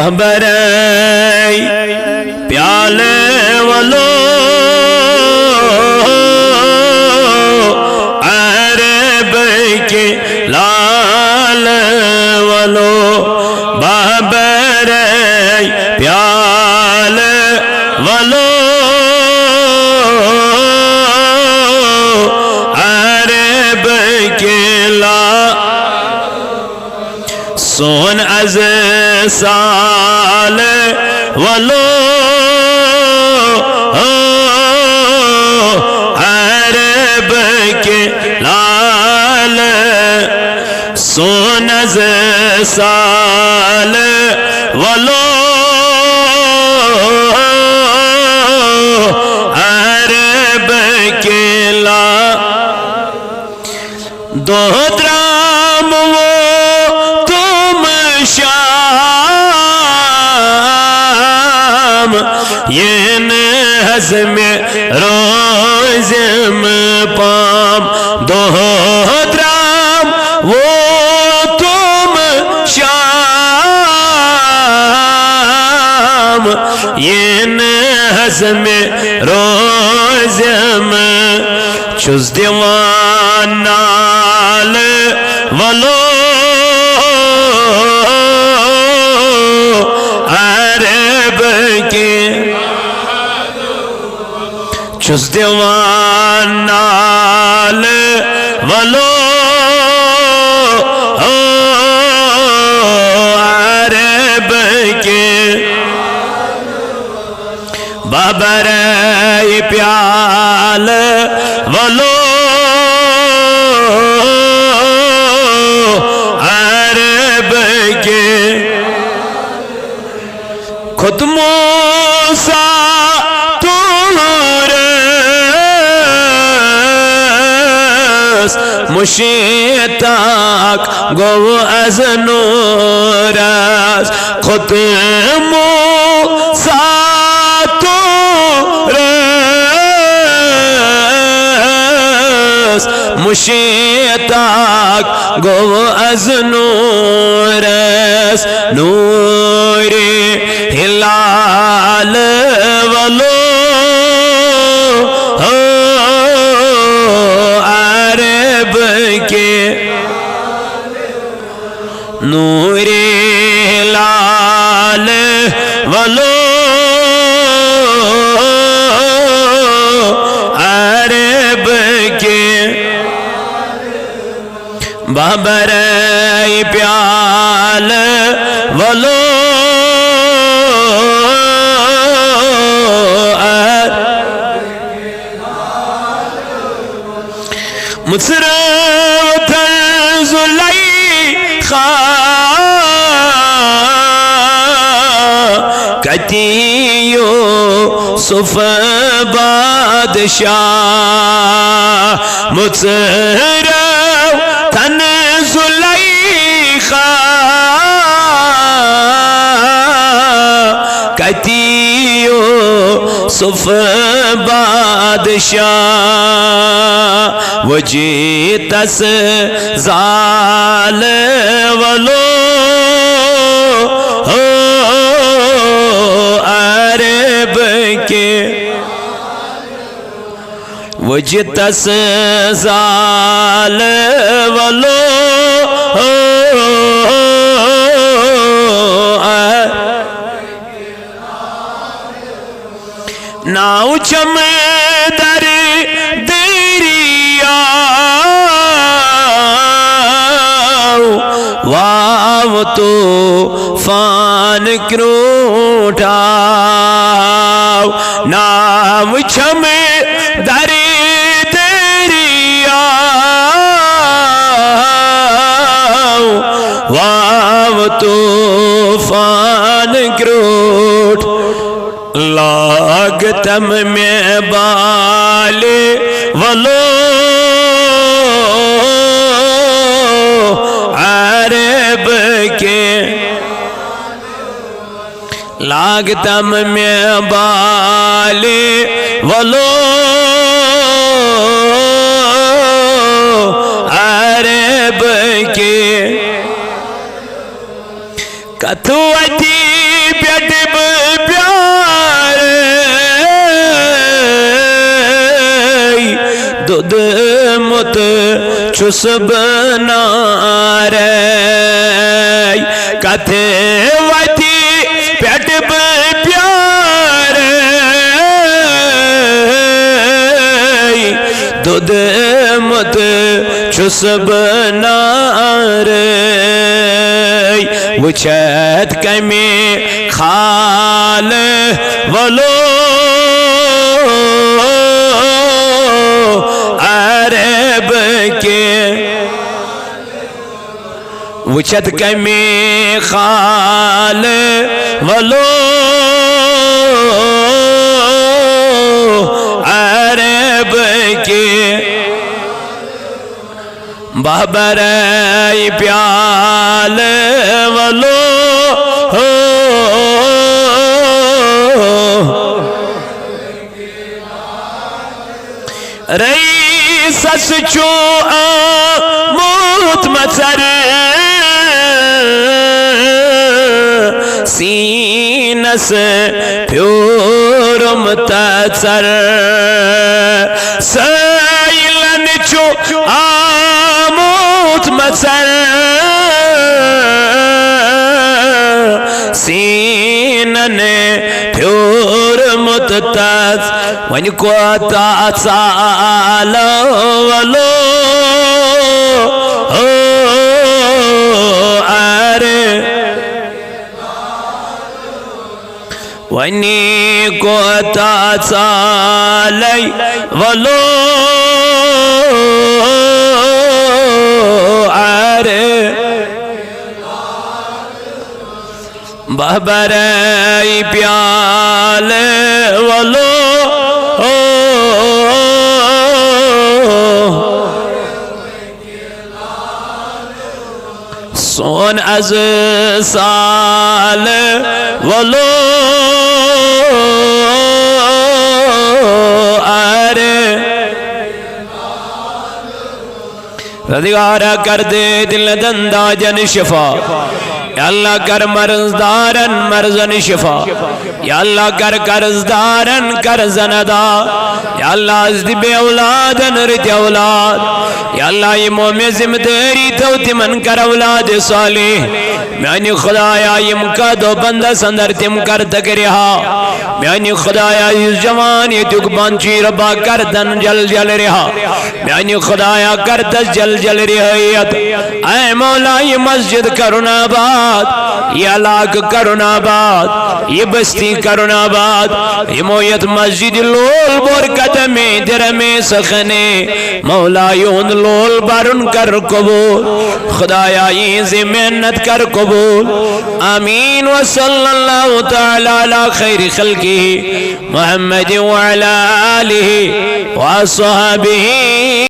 بہبرئی پیالے والو عرب کے لال والو بہبرئی پیالے والو عرب کے لال سون از سال والو عرب کے لال سون از سال والو عرب کے لال دو درام وہ شام ین حزم روزم پام دو درام وہ تم شام ین حزم روزم چوز دیوان نال ولو عرب کے چوز دیوان نال ولو عرب کے بابرئی پیال ولو عرب کے خود موسیٰ تورس مشتاق گو از نورس خود موسیٰ تورس مشتاق گو از نورس نوری ہلال ولو عرب کے نور ہلال ولو عرب کے بابرئی پیال ولو مصرف زلیخا کتی یوسف بادشاہ مصرف تن زلیخا کتی یوسف بادشاہ وجیتس زال ولو عرب کے وجیتس زال ولو ناو چم در دریا واو تو فان کروٹاو ناو چم در دریا واو تو فان کروٹ لاگتم میں بالے ولو عرب کے لاگتم میں بالے ولو عرب کے کتھوتی چھس بنارے کتھے وتی پیٹ پیارے دودھ مت چھس بنارے وچھت کمی خال ولو عرب کے وچھت کمی خال ولو عرب کے بابرائی پیال ولو رئیس سچو موت مچر سینس پیورم تچر سیلن چو موت مچر سینن پیورم تچر ون کو تاچال ولو ونی کو تاچالی ولو بابرائی پیال ولو سون از سال ولو رضگارہ کر دے دل دندہ جن شفا یا اللہ کر مرزدارن مرزن شفا یا اللہ کر قرضدارن قرضن ادا یا اللہ ازدی بے اولادن رت اولاد یا اللہ یہ مومی زمداری توتی من کر اولاد صالح میانی خدایا یم کا دو بندہ سندر تم کر تک رہا میانی خدایا اس جوانی تک بانچی ربا کردن جل جل رہا میانی خدایا کردس جل جل رہیت اے مولا یہ مسجد کرنا بات یہ علاق کرنا بات یہ بستی کرنا بات یہ مویت مسجد لول برکت میں درم سخنے مولا یون لول برن کر قبول خدایا یہ محنت کر قبول آمین وصلی اللہ تعالی علی خیر خلقہ محمد وعلا آلہ وصحبہ